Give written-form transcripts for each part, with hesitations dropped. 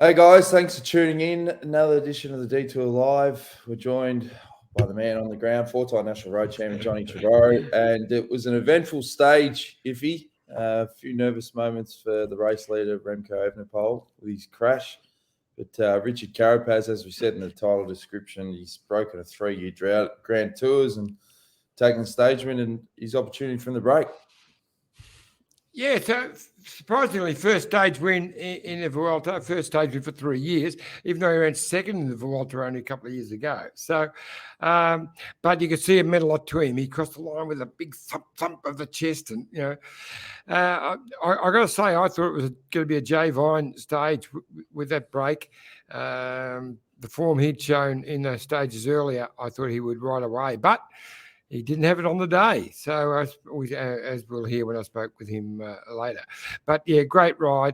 Hey guys, thanks for tuning in. Another edition of the Detour Live. We're joined by the man on the ground, four-time national road champion Johnny Trevorrow, and it was an eventful stage. Iffy, a few nervous moments for the race leader Remco Evenepoel with his crash, but Richard Carapaz, as we said in the title description, he's broken a 3-year drought, Grand Tours, and taken the stage win and his opportunity from the break. Yeah, so surprisingly, first stage win in the Vuelta, first stage win for 3 years, even though he ran second in the Vuelta only a couple of years ago. So, but you could see it meant a lot to him. He crossed the line with a big thump of the chest, and I got to say, I thought it was going to be a Jay Vine stage with that break. The form he'd shown in those stages earlier, I thought he would right away, but he didn't have it on the day. So as we'll hear when I spoke with him later. But yeah, great ride.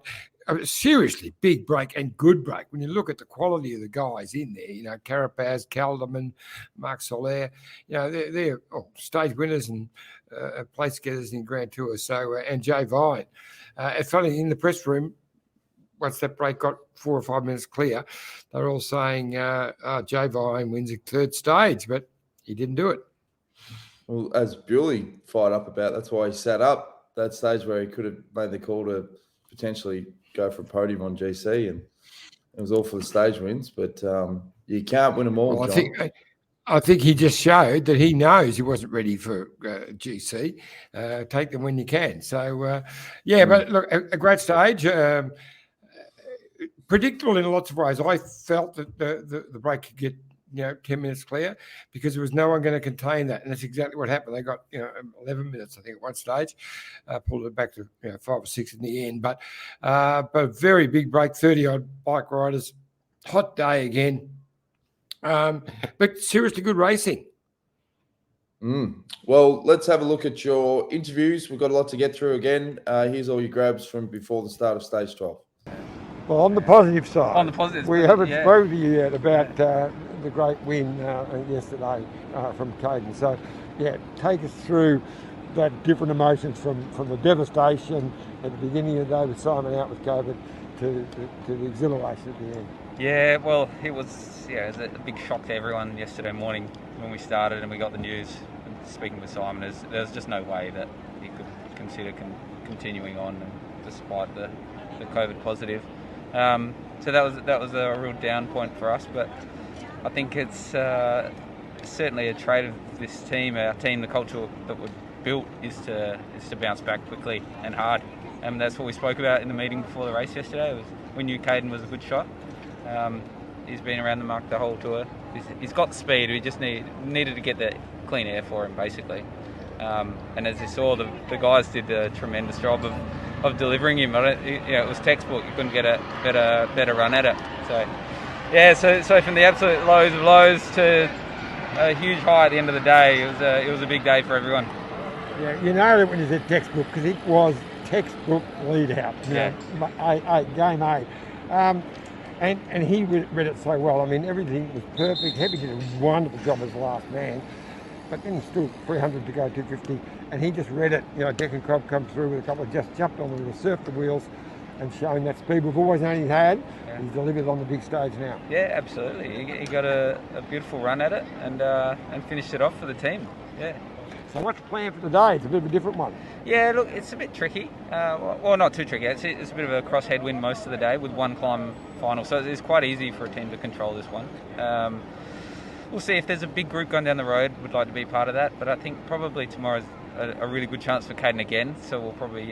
Seriously, big break and good break. When you look at the quality of the guys in there, Carapaz, Calderman, Marc Soler, they're stage winners and place getters in Grand Tours. So, and Jay Vine. It's funny, in the press room, once that break got 4 or 5 minutes clear, they're all saying Jay Vine wins a third stage, but he didn't do it. Well, as Bewley fired up about, that's why he sat up that stage where he could have made the call to potentially go for a podium on GC, and it was all for the stage wins. But you can't win them all. Well, I think he just showed that he knows he wasn't ready for GC. Take them when you can. So but look, a great stage. Predictable in lots of ways. I felt that the break could get 10 minutes clear because there was no one going to contain that. And that's exactly what happened. They got, 11 minutes, I think, at one stage, pulled it back to 5 or 6 in the end. But a very big break, 30-odd bike riders, hot day again. But seriously good racing. Well, let's have a look at your interviews. We've got a lot to get through again. Here's all your grabs from before the start of stage 12. Well, on the positive side, we haven't spoken to you yet about the great win yesterday from Caden. So, take us through that different emotions from the devastation at the beginning of the day with Simon out with COVID to the exhilaration at the end. Yeah, well, it was a big shock to everyone yesterday morning when we started and we got the news. Speaking with Simon, there's just no way that he could consider continuing on, despite the COVID positive. So that was a real down point for us, but I think it's certainly a trait of this team. Our team, the culture that we've built is to bounce back quickly and hard, and that's what we spoke about in the meeting before the race yesterday. We knew Caden was a good shot. He's been around the mark the whole tour. He's got the speed. We just needed to get the clean air for him, basically. And as you saw, the guys did a tremendous job of delivering him. It was textbook. You couldn't get a better run at it. So from the absolute lows of lows to a huge high at the end of the day, it was a big day for everyone. Yeah, you know that when you said textbook, because it was textbook lead out. Game 8. And he read it so well. I mean, everything was perfect. Heavy did a wonderful job as the last man. But then still 300 to go, 250, and he just read it. Declan Cobb come through with a couple of just jumped on the surf the wheels and showing that speed we've always known he had. Yeah. He's delivered on the big stage now. Yeah, absolutely. He got a beautiful run at it and finished it off for the team. Yeah. So what's the plan for today? It's a bit of a different one. Yeah, look, it's a bit tricky. Well, not too tricky. It's a bit of a cross headwind most of the day with one climb final, so it's quite easy for a team to control this one. We'll see if there's a big group going down the road. Would like to be part of that, but I think probably tomorrow's a really good chance for Caden again. So we'll probably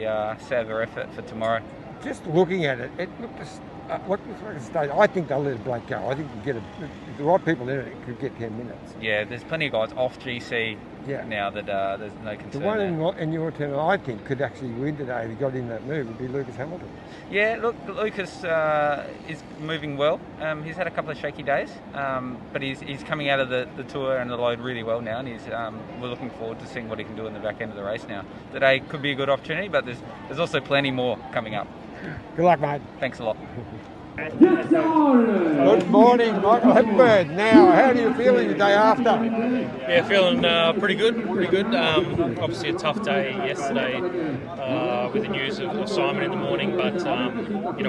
save our effort for tomorrow. Just looking at it, it looked like a stage. I think they'll let a break go. I think if the right people in it could get 10 minutes. Yeah, there's plenty of guys off GC now that there's no concern. The one in your turn, I think, could actually win today if he got in that move would be Lucas Hamilton. Yeah, look, Lucas is moving well. He's had a couple of shaky days, but he's coming out of the tour and the load really well now, and we're looking forward to seeing what he can do in the back end of the race now. Today could be a good opportunity, but there's also plenty more coming up. Good luck, mate. Thanks a lot. Good morning, Michael Hepburn. Now, how are you feeling the day after? Yeah, feeling pretty good. Obviously a tough day yesterday with the news of Simon in the morning, but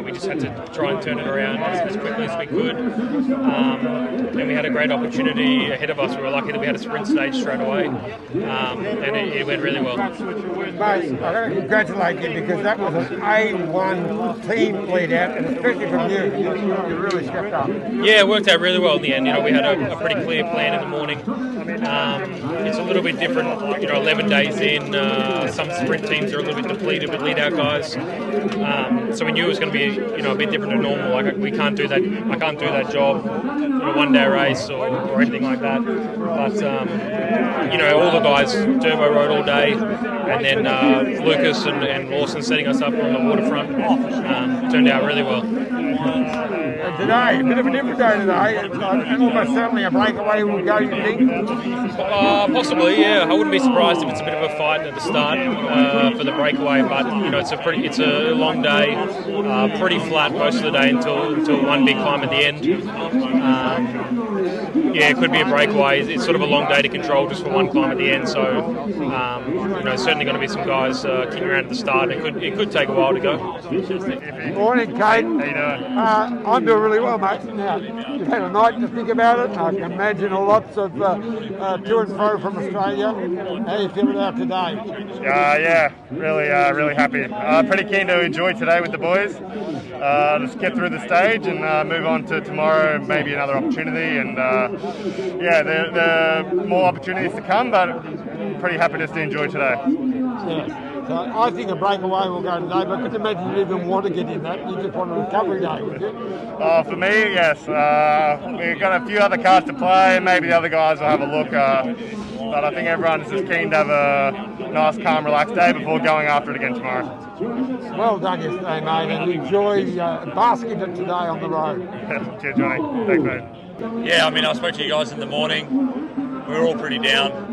we just had to try and turn it around as quickly as we could. And we had a great opportunity ahead of us. We were lucky that we had a sprint stage straight away, and it went really well. Mate, I've got to congratulate you because that was an A1 team lead out, and especially from you. You really stepped up. Yeah, it worked out really well in the end. We had a pretty clear plan in the morning. It's a little bit different, 11 days in. Some sprint teams are a little bit depleted with lead-out guys. So we knew it was going to be, a bit different to normal. Like we can't do that. I can't do that job in a one-day race or anything like that. But all the guys Durbo rode all day, and then Lucas and Lawson setting us up on the waterfront turned out really well. Today, a bit of a different day today, and almost certainly a breakaway will go, you think? Possibly, yeah. I wouldn't be surprised if it's a bit of a fight at the start for the breakaway, but it's a long day, pretty flat most of the day until one big climb at the end. It could be a breakaway. It's sort of a long day to control just for one climb at the end. So, certainly going to be some guys kicking around at the start. It could take a while to go. Morning, Kate. How you doing? I'm doing really well, mate. Now, you've had a night to think about it. I can imagine lots of to and fro from Australia. How are you feeling about today? Yeah, really happy. Pretty keen to enjoy today with the boys. Just get through the stage and move on to tomorrow, maybe another opportunity. And there are more opportunities to come, but pretty happy just to enjoy today. Yeah. So I think a breakaway will go today, but I couldn't imagine you even want to get in that. You just want a recovery day, would you? For me, yes. We've got a few other cards to play. Maybe the other guys will have a look. But I think everyone's just keen to have a nice, calm, relaxed day before going after it again tomorrow. Well done yesterday, mate, and enjoy basking it today on the road. Cheers, Johnny. Thanks, mate. Yeah, I spoke to you guys in the morning. We were all pretty down.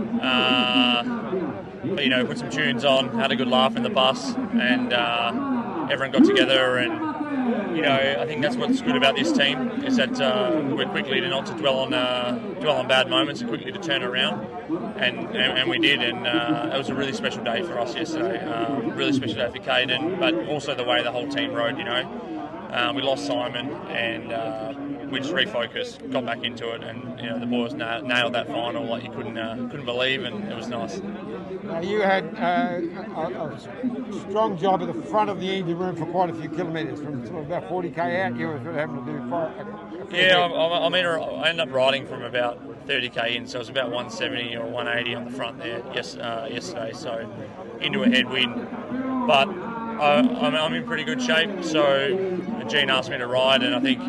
Put some tunes on, had a good laugh in the bus, and everyone got together. And I think that's what's good about this team is that we're quickly not to dwell on bad moments and quickly to turn around, and we did. And it was a really special day for us yesterday. Really special day for Caden, but also the way the whole team rode. We lost Simon, and we just refocused, got back into it, and the boys nailed that final like you couldn't believe, and it was nice. You had a strong job at the front of the engine room for quite a few kilometres, from sort of about 40k out. You were having to do I ended up riding from about 30k in, so it was about 170 or 180 on the front there yesterday, so into a headwind. But I'm in pretty good shape, so Gene asked me to ride, and I think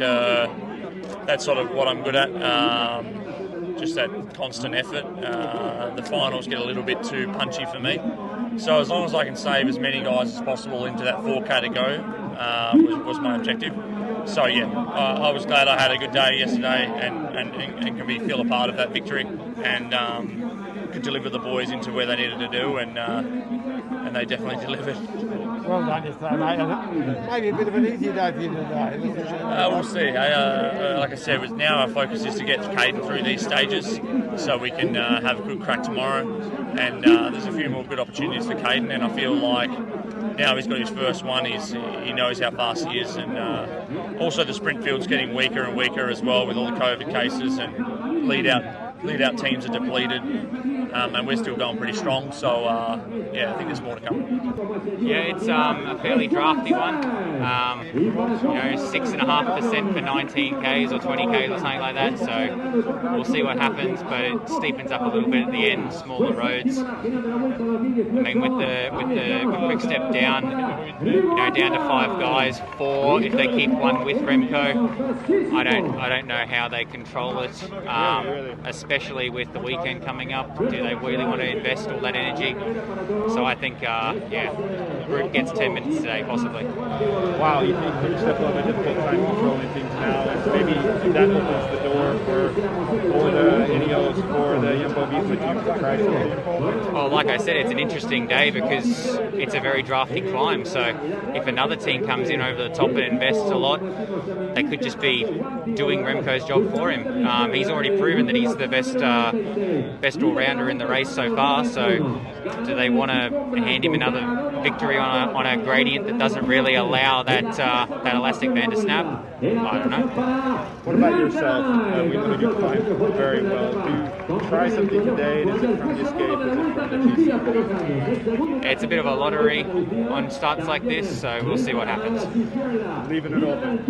that's sort of what I'm good at. Just that constant effort. The finals get a little bit too punchy for me, so as long as I can save as many guys as possible into that 4k to go was my objective. So I was glad I had a good day yesterday and can feel a part of that victory, and could deliver the boys into where they needed to do, and they definitely delivered. Well done yesterday, mate. Maybe a bit of an easier day for you today. We'll see. Like I said, now our focus is to get Caden through these stages so we can have a good crack tomorrow. And there's a few more good opportunities for Caden, and I feel like now he's got his first one. He knows how fast he is, and also the sprint field's getting weaker and weaker as well with all the COVID cases, and lead out teams are depleted. And we're still going pretty strong, so I think there's more to come. Yeah, it's a fairly drafty one. 6.5% for 19 k's or 20 k's or something like that. So we'll see what happens, but it steepens up a little bit at the end. Smaller roads. With the quick step down, down to 5 guys, 4 if they keep one with Remco. I don't know how they control it, especially with the weekend coming up. Do they really want to invest all that energy? So I think, group gets 10 minutes today, possibly. Wow, you think you step up a difficult time controlling things now, and maybe that opens the door for the Ineos, for the Jumbo Visma team to try something? Well, like I said, it's an interesting day because it's a very drafty climb. So if another team comes in over the top and invests a lot, they could just be doing Remco's job for him. He's already proven that he's the best all-rounder in the race so far. So do they want to hand him another victory on a gradient that doesn't really allow that elastic band to snap? I don't know. What about yourself? We know you climb very well. Do you try something today? Is it from the escape? Is it from the GC? It's a bit of a lottery on starts like this, so we'll see what happens. Leaving it open.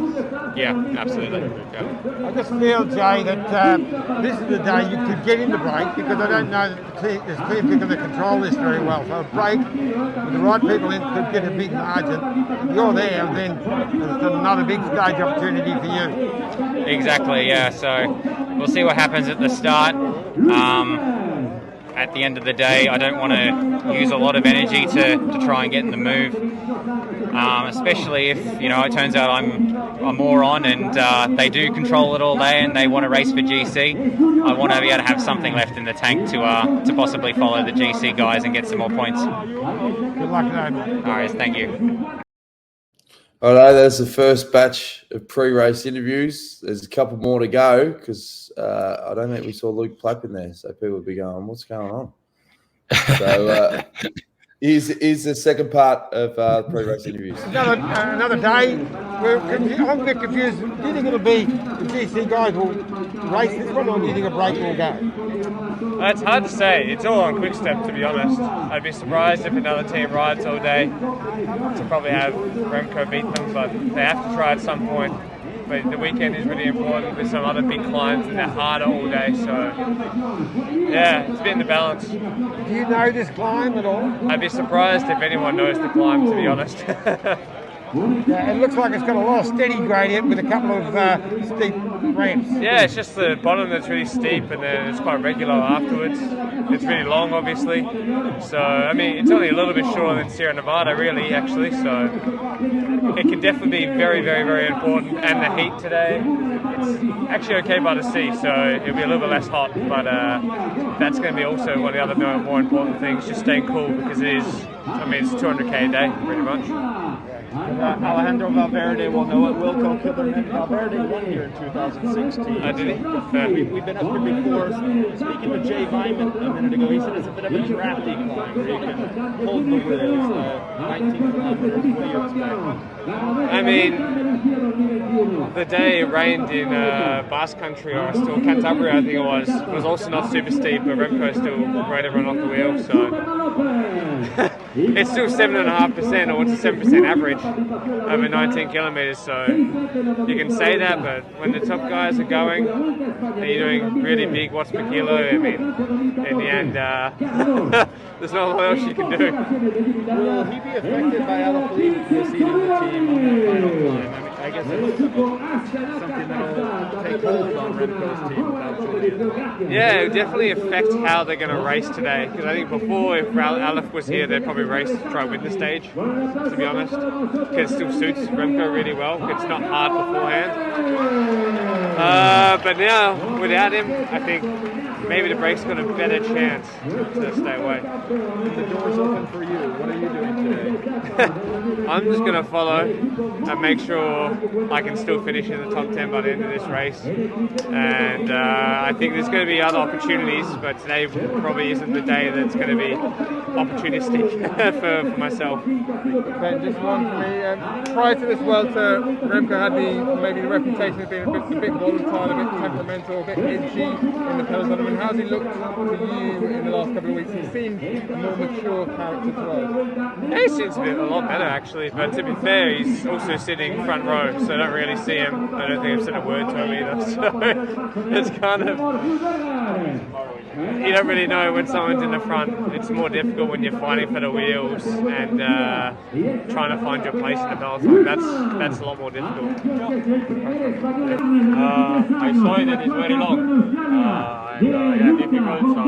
Yeah, absolutely. Yeah. I just feel, Jay, that this is the day you could get in the break, because I don't know that there's teams that are going to control this very well. So a break with the right people in could get a big margin. If you're there, then it's another big stage opportunity for you. Exactly, yeah. So we'll see what happens at the start. At the end of the day, I don't want to use a lot of energy to try and get in the move, especially if it turns out I'm more on and they do control it all day and they want to race for GC. I want to be able to have something left in the tank to possibly follow the GC guys and get some more points. Good luck today. All right, thank you. All right, there's the first batch of pre-race interviews. There's a couple more to go because I don't think we saw Luke Plapp in there, so people would be going, "What's going on?" So here's the second part of the pre-race interviews. Another day. I'm a bit confused. Do you think it'll be the GC guys will race this one, or do you think a break will go? It's hard to say. It's all on quick step, to be honest. I'd be surprised if another team rides all day to probably have Remco beat them, but they have to try at some point. But the weekend is really important with some other big climbs and they're harder all day, so yeah, it's been the balance. Do you know this climb at all? I'd be surprised if anyone knows the climb, to be honest. Yeah, it looks like it's got a lot of steady gradient with a couple of steep ramps. Yeah, it's just the bottom that's really steep and then it's quite regular afterwards. It's really long, obviously. So, I mean, it's only a little bit shorter than Sierra Nevada, really, actually. So, it can definitely be very, very, very important. And the heat today, it's actually okay by the sea, so it'll be a little bit less hot. But that's going to be also one of the other more important things, just staying cool, because it's 200k a day, pretty much. Alejandro Valverde will know it. Wilco Kilderman. Valverde won here in 2016. Did he? We've been up here before. Speaking with Jay Vyman a minute ago, he said it's a bit of a drafty climb where you can hold the wheels. 19 kilometers. What do you expect? I mean, the day it rained in Basque Country, or still Cantabria, I think it was also not super steep, but Remco still rode everyone off the wheel, so it's still 7.5%, or it's a 7% average over 19 kilometers, so you can say that, but when the top guys are going and you're doing really big watts per kilo, I mean, in the end, there's not a lot else you can do. Will he be affected by Alaphilippe preceding the team on that final climb? I guess it's something that'll take hold on Remco's team without Julian. Yeah, it will definitely affect how they're going to race today. Because I think before, if Aleph was here, they'd probably race to try and win the stage, to be honest. Because it still suits Remco really well. It's not hard beforehand. But now, without him, I think maybe the break's got a better chance to stay away. The door's open for you. What are you doing today? I'm just going to follow and make sure I can still finish in the top 10 by the end of this race. And I think there's going to be other opportunities, but today probably isn't the day that's going to be opportunistic for myself. Ben, just one for me. Prior to this Welter, Remco had the reputation of being a bit volatile, a bit temperamental, a bit edgy in the peloton. I mean, how's he looked to you in the last couple of weeks? He seemed a more mature character to us. Yeah, he seems a lot better actually, but to be fair, he's also sitting front row, so I don't really see him. I don't think I've said a word to him either, so it's kind of, you don't really know when someone's in the front. It's more difficult when you're fighting for the wheels and trying to find your place in the peloton. That's a lot more difficult. I saw that it's very long. and difficult. So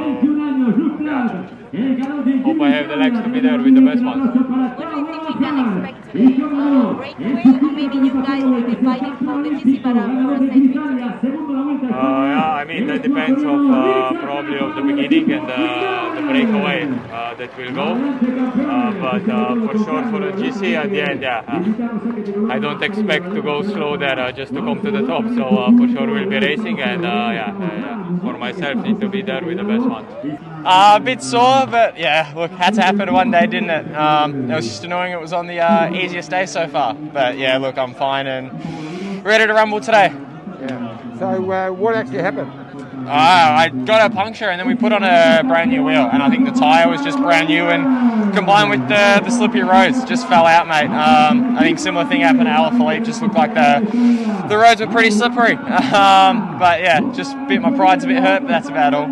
hope I have the legs to be there with the best ones. What do you think we can expect today? Breakaway, or maybe you guys will be fighting for the GC, but for a safe victory? I mean that depends probably of the beginning and the breakaway that will go. But for sure for the GC at the end, I don't expect to go slow there just to come to the top. So for sure we'll be racing, and for myself need to be there with the best one. A bit sore, but yeah, look, had to happen one day, didn't it? It was just annoying it was on the easiest day so far. But yeah, look, I'm fine and ready to rumble today. Yeah. So what actually happened? I got a puncture and then we put on a brand new wheel, and I think the tyre was just brand new, and combined with the slippy roads, just fell out, mate. I think similar thing happened at Alaphilippe, just looked like the roads were pretty slippery. But yeah, just my pride's a bit hurt, but that's about all.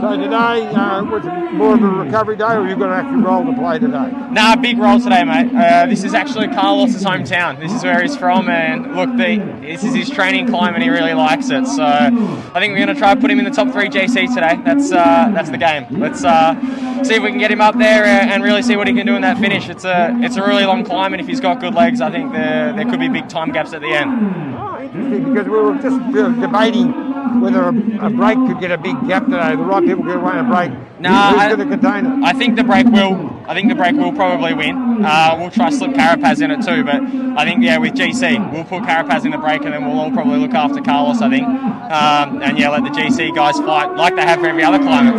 So today, was it more of a recovery day, or are you going to actually roll the play today? Nah, big roll today, mate. This is actually Carlos's hometown. This is where he's from, and look, this is his training climb, and he really likes it. So I think we're going to try to put him in the top 3 GC today. That's the game. Let's see if we can get him up there and really see what he can do in that finish. It's a really long climb, and if he's got good legs, I think there could be big time gaps at the end. Oh, interesting, because we were just debating whether a break could get a big gap today. The right people could run a break. Nah, who's going to contain it? I think the break will probably win. We'll try to slip Carapaz in it too, but I think with GC we'll put Carapaz in the break, and then we'll all probably look after Carlos, I think, and let the GC guys fight like they have for every other climb.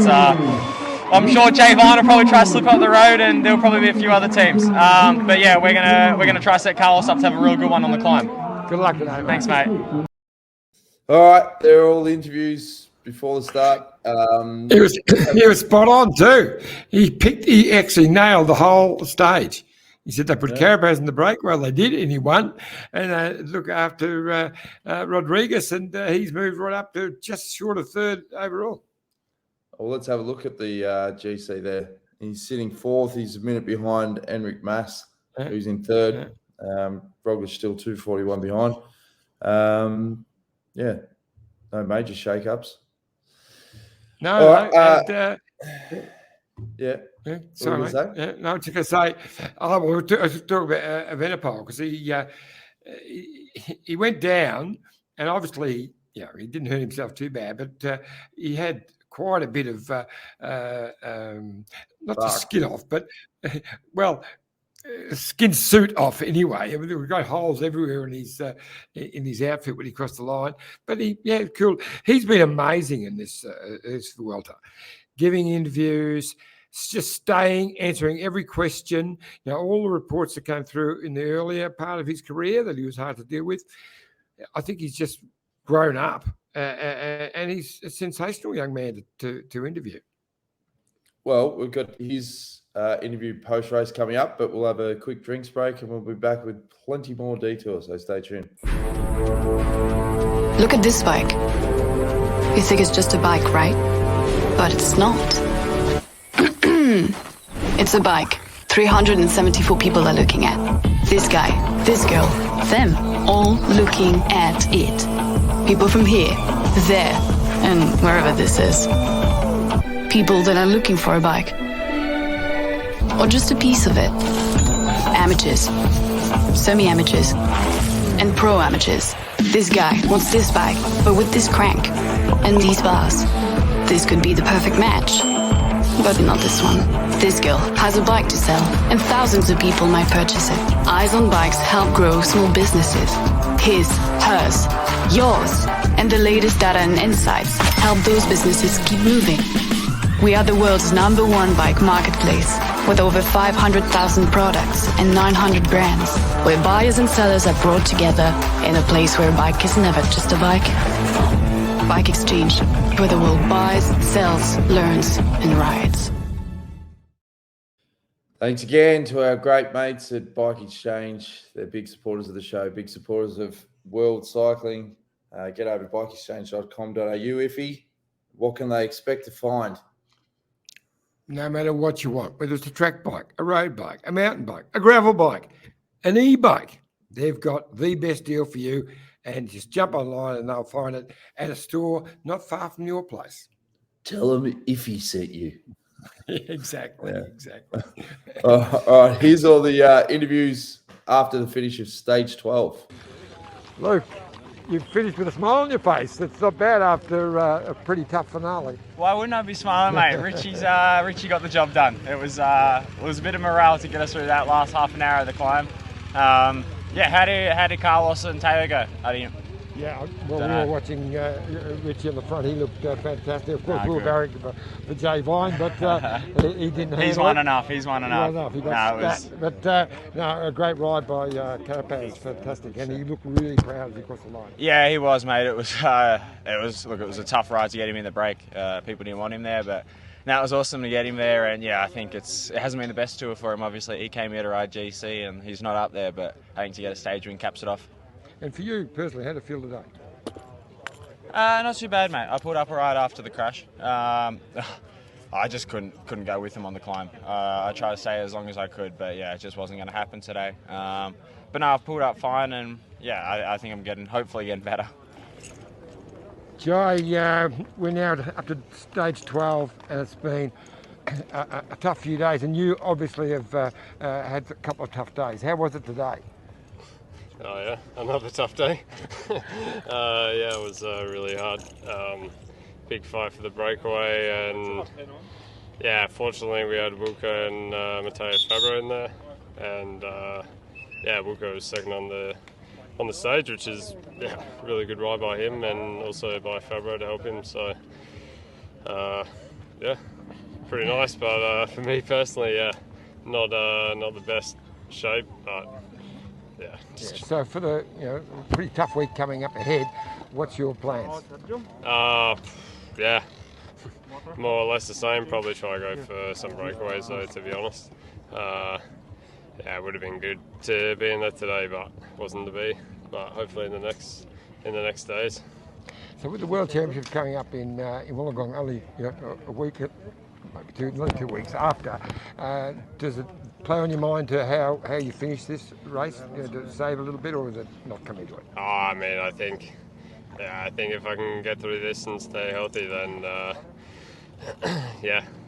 I'm sure Javon will probably try to slip up the road, and there'll probably be a few other teams. But yeah, we're gonna try to set Carlos up to have a real good one on the climb. Good luck today, mate. Thanks, mate. All right, they're all the interviews before the start. He was spot on too. He actually nailed the whole stage. He said they put Carapaz in the break. Well, they did, and he won. And look after Rodriguez, and he's moved right up to just short of third overall. Well, let's have a look at the GC there. He's sitting fourth. He's a minute behind Enric Mas, who's in third. Roglic still 2:41 behind. No major shake-ups. No, Sorry, mate. No, I was just going to say, we'll talk about Evenepoel, because he went down, and obviously, he didn't hurt himself too bad, but he had quite a bit of not the skin off, but skin suit off anyway. We've got holes everywhere in his outfit when he crossed the line. But cool. He's been amazing in this Vuelta, giving interviews, just staying, answering every question. All the reports that came through in the earlier part of his career that he was hard to deal with. I think he's just grown up, and he's a sensational young man to interview. Well, we've got his interview post-race coming up, but we'll have a quick drinks break, and we'll be back with plenty more details, so stay tuned. Look at this bike. You think it's just a bike, right? But it's not. It's a bike 374 people are looking at. This guy, this girl, them, all looking at it. People from here, there, and wherever this is. People that are looking for a bike. Or just a piece of it. Amateurs, semi-amateurs, and pro-amateurs. This guy wants this bike, but with this crank and these bars. This could be the perfect match. But not this one. This girl has a bike to sell, and thousands of people might purchase it. Eyes on Bikes help grow small businesses. His, hers, yours, and the latest data and insights help those businesses keep moving. We are the world's #1 bike marketplace, with over 500,000 products and 900 brands, where buyers and sellers are brought together in a place where a bike is never just a bike. Bike Exchange, where the world buys, sells, learns, and rides. Thanks again to our great mates at Bike Exchange. They're big supporters of the show, big supporters of world cycling. Get over to bikeexchange.com.au. Iffy, what can they expect to find? No matter what you want, whether it's a track bike, a road bike, a mountain bike, a gravel bike, an e-bike, they've got the best deal for you and just jump online and they'll find it at a store not far from your place. Tell him if he sent you. Exactly. All right, here's all the interviews after the finish of stage 12. Luke, you finished with a smile on your face. It's not bad after a pretty tough finale. Why wouldn't I be smiling, mate? Richie got the job done. It was a bit of morale to get us through that last half an hour of the climb. How did Carlos and Taylor go? Yeah, well, we were watching Richie on the front. He looked fantastic. Of course, we were very for Jay Vine, but he didn't. He's won enough. He got a great ride by Carapaz. Fantastic, and he looked really proud as he crossed the line. Yeah, he was, mate. It was a tough ride to get him in the break. People didn't want him there, but it was awesome to get him there. And yeah, I think it hasn't been the best tour for him. Obviously, he came here to ride GC, and he's not up there. But I think to get a stage win caps it off. And for you personally, how did it feel today? Not too bad, mate. I pulled up right after the crash. I just couldn't go with him on the climb. I tried to stay as long as I could, but yeah, it just wasn't going to happen today. But no, I've pulled up fine, and yeah, I think I'm hopefully getting better. Jai, we're now up to stage 12, and it's been a tough few days, and you obviously have had a couple of tough days. How was it today? Oh yeah, another tough day. It was really hard. Big fight for the breakaway, and yeah, fortunately we had Wilco and Matteo Fabro in there, and Wilco was second on the stage, which is really good ride by him and also by Fabro to help him. So pretty nice. But for me personally, not the best shape, but. So for the pretty tough week coming up ahead, what's your plans? More or less the same. Probably try to go for some breakaways though, to be honest. It would have been good to be in there today, but wasn't to be. But hopefully in the next days. So with the World Championships coming up in Wollongong, only a week, maybe 2 weeks after, does it play on your mind to how you finish this race? To save a little bit, or is it not come into it? I think if I can get through this and stay healthy, then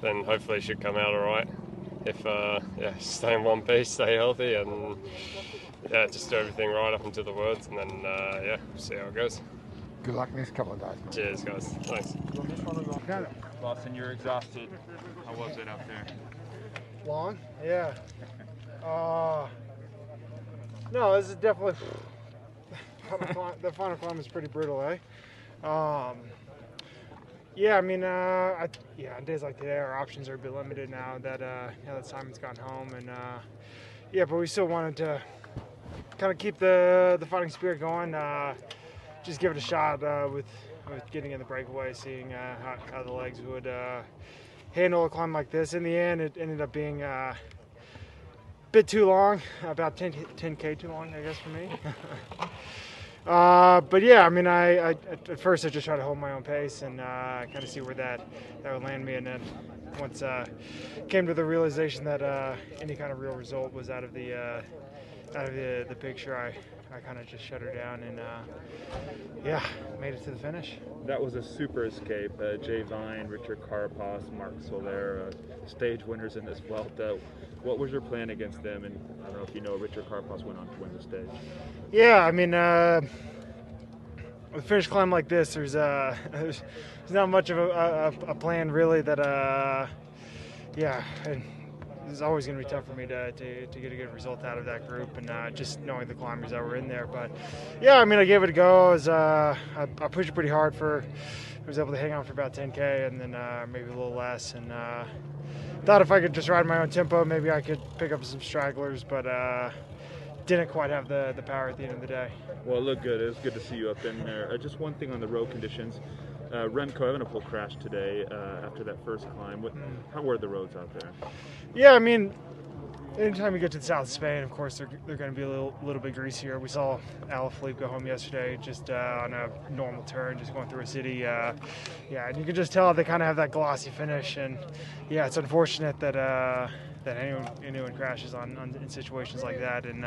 then hopefully it should come out all right. If stay in one piece, stay healthy, and just do everything right up until the words, and then see how it goes. Good luck next couple of days. Cheers, guys. Thanks. Lawson, you're exhausted. How was it out there? Long? Yeah. No, this is definitely... the final climb is pretty brutal, eh? On days like today, our options are a bit limited now that Simon's gone home, and but we still wanted to kind of keep the fighting spirit going. Just give it a shot with getting in the breakaway, seeing how the legs would handle a climb like this. In the end, it ended up being a bit too long, about 10K too long, I guess, for me. At first I just tried to hold my own pace and kind of see where that would land me, and then once came to the realization that any kind of real result was out of the picture, I kind of just shut her down and made it to the finish. That was a super escape. Jay Vine, Richard Carapaz, Mark Soler, stage winners in this Vuelta. What was your plan against them? And I don't know if you know, Richard Carapaz went on to win the stage. Yeah, with a finish climb like this, there's not much of a plan really. It's always going to be tough for me to get a good result out of that group, and just knowing the climbers that were in there. But I gave it a go. I pushed it pretty hard I was able to hang on for about 10K, and then maybe a little less, and thought if I could just ride my own tempo, maybe I could pick up some stragglers, but didn't quite have the power at the end of the day. Well, it looked good. It was good to see you up in there. Just one thing on the road conditions. Remco Evenepoel crashed today after that first climb. How were the roads out there? Yeah, anytime you get to the south of Spain, of course, they're going to be a little bit greasier. We saw Alaphilippe go home yesterday just on a normal turn, just going through a city. And you can just tell they kind of have that glossy finish. And it's unfortunate that anyone crashes in situations like that, and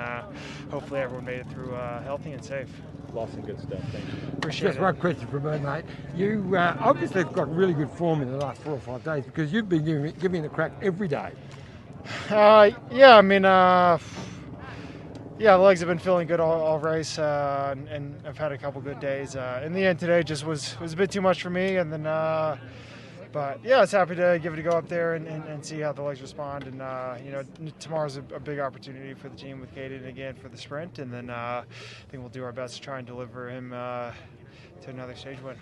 hopefully everyone made it through healthy and safe. Lots of good stuff. Thank you. Appreciate Just it. one question from me, mate. You obviously have got really good form in the last 4 or 5 days because you've been giving it a crack every day. Yeah, I mean, the legs have been feeling good all race, and I've had a couple good days. In the end today, just was a bit too much for me, and then, but yeah, I was happy to give it a go up there and see how the legs respond. And tomorrow's a big opportunity for the team with Caden again for the sprint, and then I think we'll do our best to try and deliver him to another stage win.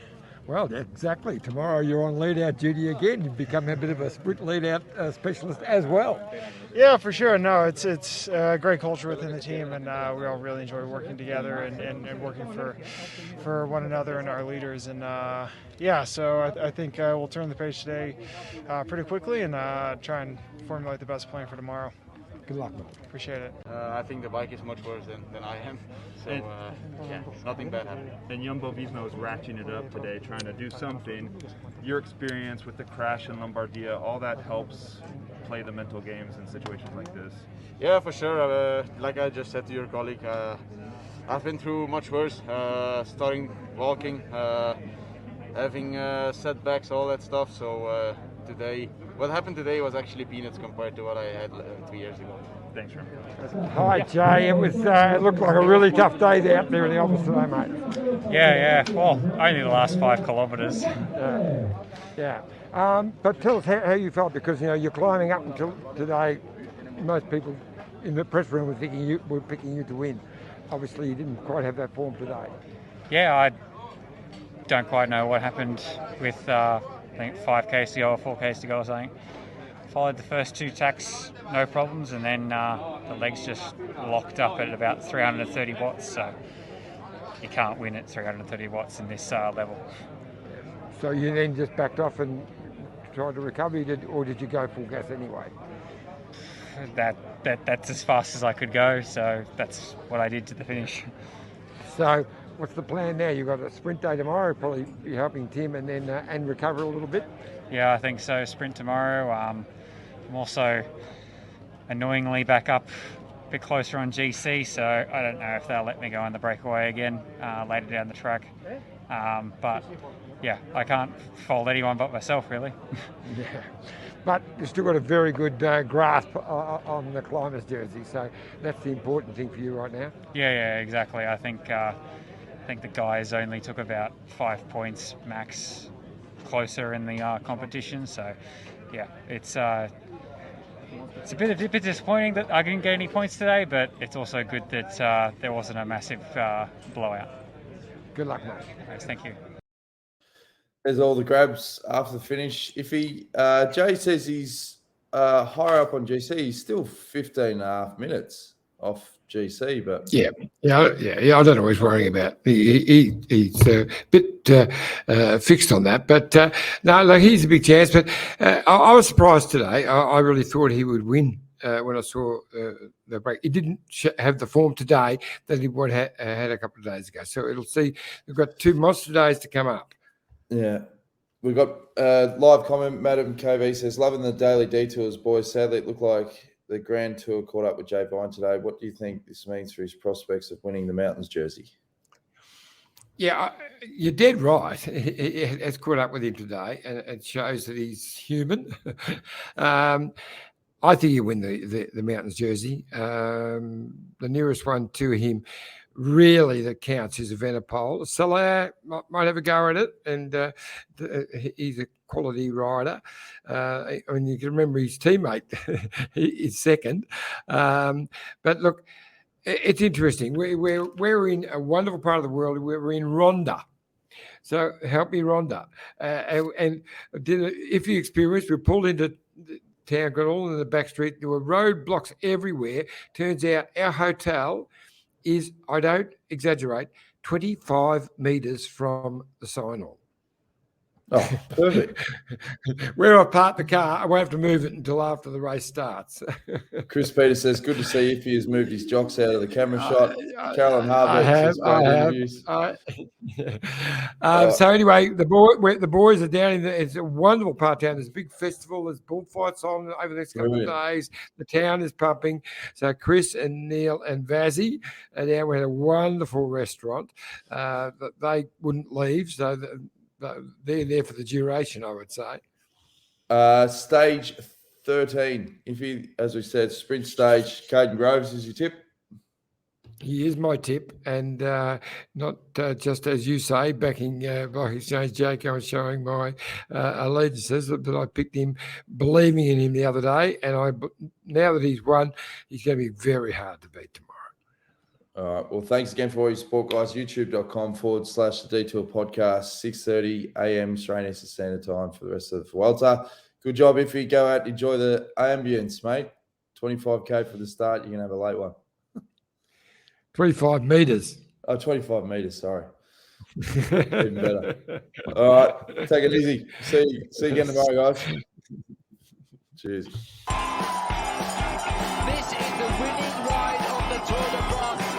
Well, exactly. Tomorrow you're on lead-out duty again. You've become a bit of a sprint lead-out specialist as well. Yeah, for sure. No, it's a great culture within the team, and we all really enjoy working together and working for one another and our leaders. And so I think we'll turn the page today pretty quickly and try and formulate the best plan for tomorrow. Good luck, mate. Appreciate it. I think the bike is much worse than I am. So, nothing bad happened. And Jumbo Visma was ratcheting it up today, trying to do something. Your experience with the crash in Lombardia, all that helps play the mental games in situations like this. Yeah, for sure. Like I just said to your colleague, I've been through much worse. Starting walking, having setbacks, all that stuff. So today, what happened today was actually peanuts compared to what I had 2 years ago. Thanks, Remco. Hi, Jay. It looked like a really tough day out there in the office today, mate. Yeah. Well, only the last 5 kilometres. Yeah. But tell us how you felt, because you're climbing up until today. Most people in the press room were picking you to win. Obviously, you didn't quite have that form today. Yeah, I don't quite know what happened with I think 5Ks to go or 4Ks to go or something. Followed the first 2 tacks, no problems, and then the legs just locked up at about 330 watts. So you can't win at 330 watts in this level. So you then just backed off and tried to recover, or did you go full gas anyway? That's as fast as I could go, so that's what I did to the finish. So what's the plan now? You've got a sprint day tomorrow, probably be helping Tim, and then and recover a little bit? Yeah, I think so. Sprint tomorrow. I'm also annoyingly back up a bit closer on GC, so I don't know if they'll let me go on the breakaway again later down the track. But yeah, I can't fault anyone but myself, really. Yeah, but you've still got a very good grasp on the climber's jersey, so that's the important thing for you right now. Yeah, exactly. I think the guys only took about 5 points max closer in the competition, so yeah, it's a bit disappointing that I didn't get any points today, but it's also good that there wasn't a massive blowout. Good luck, mate. Thanks, thank you. There's all the grabs after the finish. If Jay says he's higher up on GC, he's still 15 and a half minutes off GC, but yeah. I don't know what he's worrying about. He's a bit fixed on that, but no, he's a big chance. But I was surprised today. I really thought he would win when I saw the break. He didn't have the form today that he would had a couple of days ago. So it'll see. We've got 2 monster days to come up. Yeah. We've got a live comment. Madam KV says, loving the daily detours, boys. Sadly, it looked like the Grand Tour caught up with Jay Vine today. What do you think this means for his prospects of winning the Mountains jersey? Yeah, you're dead right. It has caught up with him today, and it shows that he's human. I think he'll win the Mountains jersey. The nearest one to him really that counts is Evenepoel. Salah might have a go at it, and he's a quality rider. I mean, you can remember his teammate is second. But look, it's interesting. We're in a wonderful part of the world. We're in Rhondda. So help me, Rhondda. And if you experienced, we pulled into town, got all in the back street. There were roadblocks everywhere. Turns out our hotel is, I don't exaggerate, 25 metres from the sign-on. Oh, perfect. Where I park the car, I won't have to move it until after the race starts. Chris Peter says, good to see if he has moved his jocks out of the camera shot. Carolyn Harbour says, great interviews. So anyway, the boys are down in it's a wonderful part of town. There's a big festival. There's bullfights on over the next couple of days. The town is pumping. So Chris and Neil and Vazzy are down. We had a wonderful restaurant that they wouldn't leave. So they're there for the duration, I would say. Stage 13. If he, as we said, sprint stage, Caden Groves is your tip? He is my tip, and not just as you say, backing Block Exchange Jaco and showing my allegiances, but I picked him, believing in him the other day, and now that he's won, he's going to be very hard to beat tomorrow. All right. Well, thanks again for all your support, guys. YouTube.com/the Detour Podcast, 6:30 a.m. Australian Eastern Standard Time for the rest of the Vuelta. Good job if you go out and enjoy the ambience, mate. 25K for the start. You're going to have a late one. 25 metres. Oh, 25 metres, sorry. Even better. All right. Take it easy. See you again tomorrow, guys. Cheers. This is the winning ride of the Tour de France.